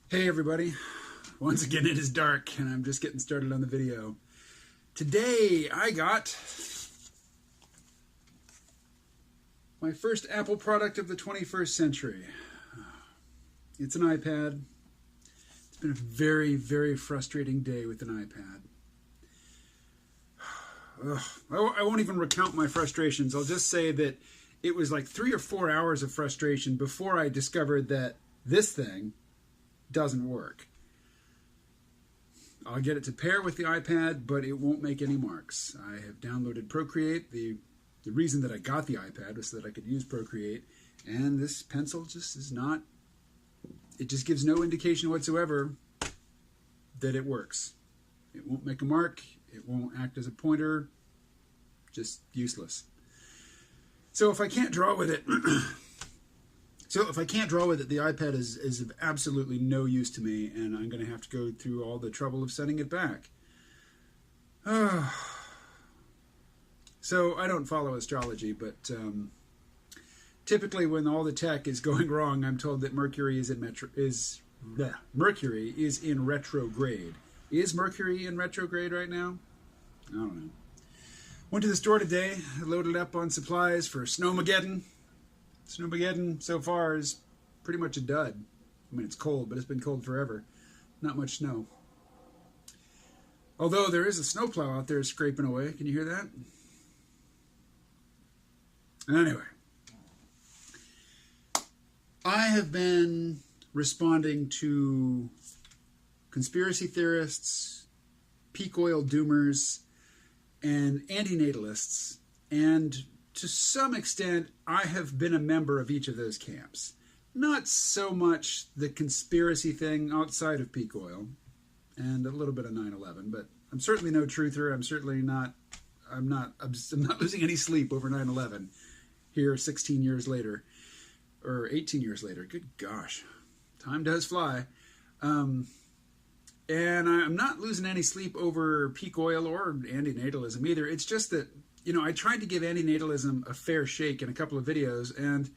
Hey everybody, once again it is dark and I'm just getting started on the video. Today I got my first Apple product of the 21st century. It's an iPad. It's been a very, very frustrating day with an iPad. I won't even recount my frustrations. I'll just say that it was like 3 or 4 hours of frustration before I discovered that this thing doesn't work. I'll get it to pair with the iPad, but it won't make any marks. I have downloaded Procreate. The reason that I got the iPad was so that I could use Procreate, and this pencil just is not, it just gives no indication whatsoever that it works. It won't make a mark. It won't act as a pointer. Just useless. So if I can't draw with it, the iPad is of absolutely no use to me, and I'm going to have to go through all the trouble of sending it back. So I don't follow astrology, but typically when all the tech is going wrong, I'm told that Mercury is in retrograde. Is Mercury in retrograde right now? I don't know. Went to the store today, loaded up on supplies for Snowmageddon. Snowmageddon so far is pretty much a dud. I mean, it's cold, but it's been cold forever. Not much snow. Although there is a snowplow out there scraping away. Can you hear that? Anyway. I have been responding to conspiracy theorists, peak oil doomers, and antinatalists, and to some extent, I have been a member of each of those camps. Not so much the conspiracy thing outside of peak oil, and a little bit of 9/11, but I'm certainly no truther. I'm not losing any sleep over 9/11 here 16 years later, or 18 years later. Good gosh, time does fly. And I'm not losing any sleep over peak oil or antinatalism either. It's just that, I tried to give antinatalism a fair shake in a couple of videos, and,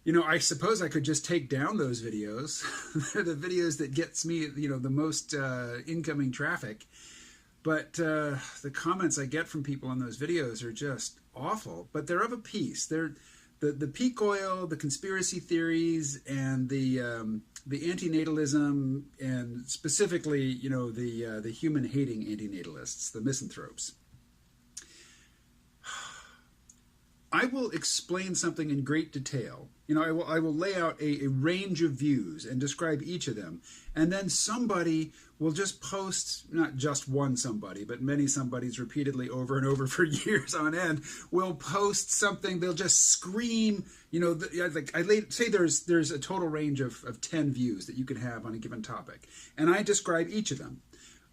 I suppose I could just take down those videos. They're the videos that gets me, the most incoming traffic. But the comments I get from people on those videos are just awful. But they're of a piece. They're the peak oil, the conspiracy theories, and the antinatalism, and specifically, the human-hating antinatalists, the misanthropes. I will explain something in great detail. I will lay out a range of views and describe each of them. And then somebody will just post, not just one somebody, but many somebodies repeatedly over and over for years on end, will post something. They'll just scream, say there's a total range of 10 views that you can have on a given topic. And I describe each of them.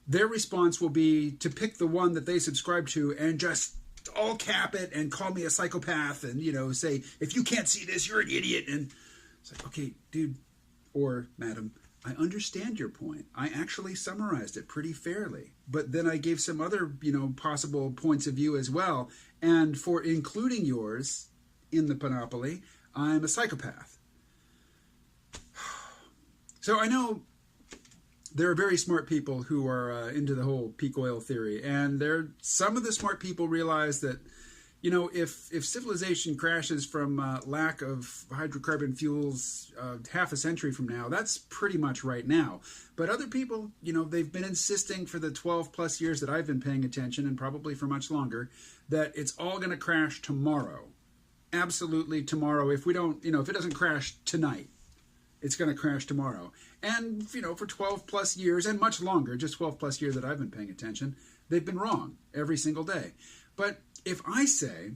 Their response will be to pick the one that they subscribe to and just all cap it and call me a psychopath and, say, if you can't see this, you're an idiot. And it's like, okay, dude or madam, I understand your point. I actually summarized it pretty fairly. But then I gave some other, possible points of view as well. And for including yours in the panoply, I'm a psychopath. So I know there are very smart people who are into the whole peak oil theory, and some of the smart people realize that, if civilization crashes from lack of hydrocarbon fuels half a century from now, that's pretty much right now. But other people, they've been insisting for the 12 plus years that I've been paying attention, and probably for much longer, that it's all going to crash tomorrow. Absolutely tomorrow. If it doesn't crash tonight, it's going to crash tomorrow. And, for 12 plus years, and much longer, just 12 plus years that I've been paying attention, they've been wrong every single day. But if I say,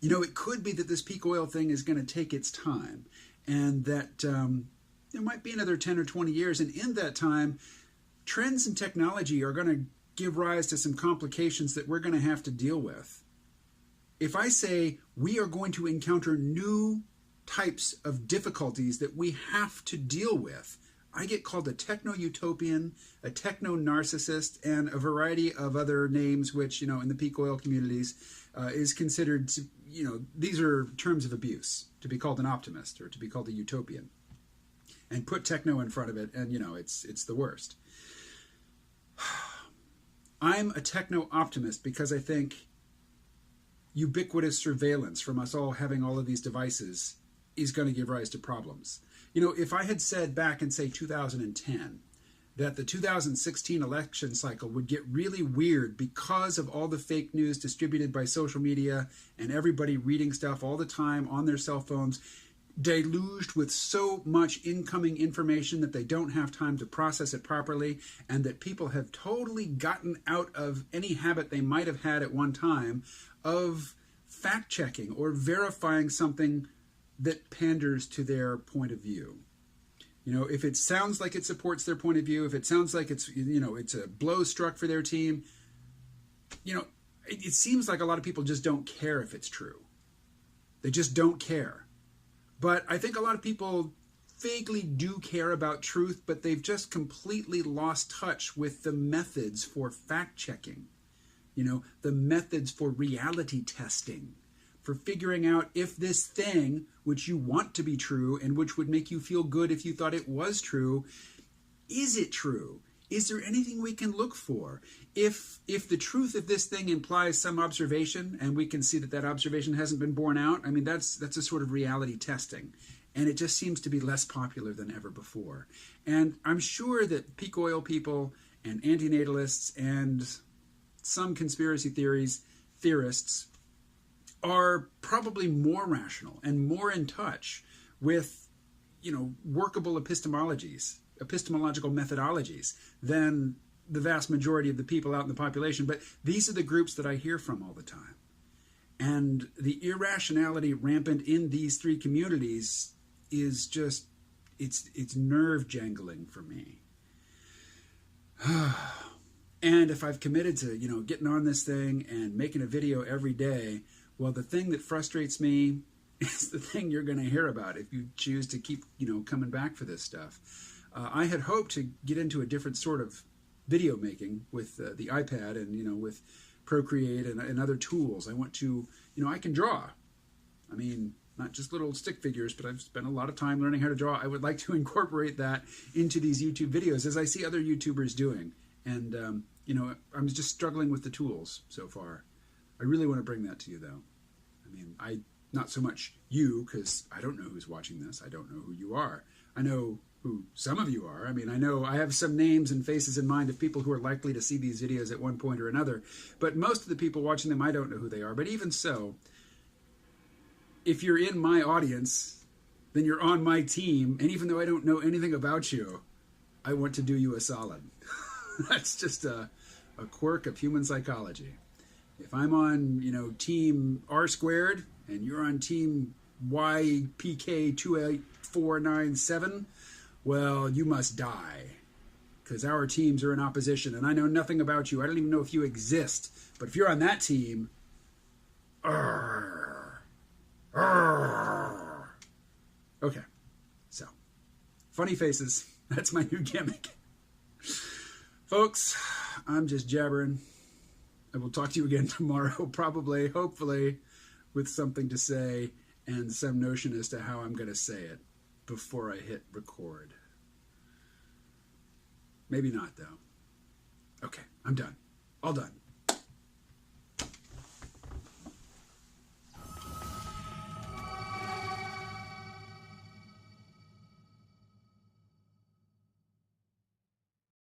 it could be that this peak oil thing is going to take its time, and that there might be another 10 or 20 years, and in that time, trends in technology are going to give rise to some complications that we're going to have to deal with. If I say we are going to encounter new types of difficulties that we have to deal with, I get called a techno-utopian, a techno-narcissist, and a variety of other names which, in the peak oil communities is considered to, these are terms of abuse, to be called an optimist or to be called a utopian. and put techno in front of it, and it's the worst. I'm a techno optimist because I think ubiquitous surveillance from us all having all of these devices is going to give rise to problems. If I had said back in, say, 2010 that the 2016 election cycle would get really weird because of all the fake news distributed by social media and everybody reading stuff all the time on their cell phones, deluged with so much incoming information that they don't have time to process it properly, and that people have totally gotten out of any habit they might have had at one time of fact-checking or verifying something that panders to their point of view. If it sounds like it supports their point of view, if it sounds like it's a blow struck for their team, it seems like a lot of people just don't care if it's true. They just don't care. But I think a lot of people vaguely do care about truth, but they've just completely lost touch with the methods for fact-checking, the methods for reality testing, for figuring out if this thing, which you want to be true and which would make you feel good if you thought it was true, is it true? Is there anything we can look for? If the truth of this thing implies some observation, and we can see that observation hasn't been borne out, I mean, that's a sort of reality testing. And it just seems to be less popular than ever before. And I'm sure that peak oil people and antinatalists and some conspiracy theorists are probably more rational and more in touch with, workable epistemological methodologies than the vast majority of the people out in the population. But these are the groups that I hear from all the time. And the irrationality rampant in these three communities is just, it's nerve jangling for me. And if I've committed to, getting on this thing and making a video every day, well, the thing that frustrates me is the thing you're going to hear about if you choose to keep, coming back for this stuff. I had hoped to get into a different sort of video making with the iPad and, with Procreate and other tools. I want to, I can draw. I mean, not just little stick figures, but I've spent a lot of time learning how to draw. I would like to incorporate that into these YouTube videos as I see other YouTubers doing. And, I'm just struggling with the tools so far. I really want to bring that to you, though. I mean, not so much you, because I don't know who's watching this. I don't know who you are. I know who some of you are. I mean, I have some names and faces in mind of people who are likely to see these videos at one point or another. But most of the people watching them, I don't know who they are. But even so, if you're in my audience, then you're on my team. And even though I don't know anything about you, I want to do you a solid. That's just a quirk of human psychology. If I'm on, team R squared and you're on team YPK28497, well, you must die, because our teams are in opposition and I know nothing about you. I don't even know if you exist. But if you're on that team, okay. So, funny faces. That's my new gimmick. Folks, I'm just jabbering. I will talk to you again tomorrow, probably, hopefully, with something to say and some notion as to how I'm going to say it before I hit record. Maybe not, though. Okay, I'm done. All done.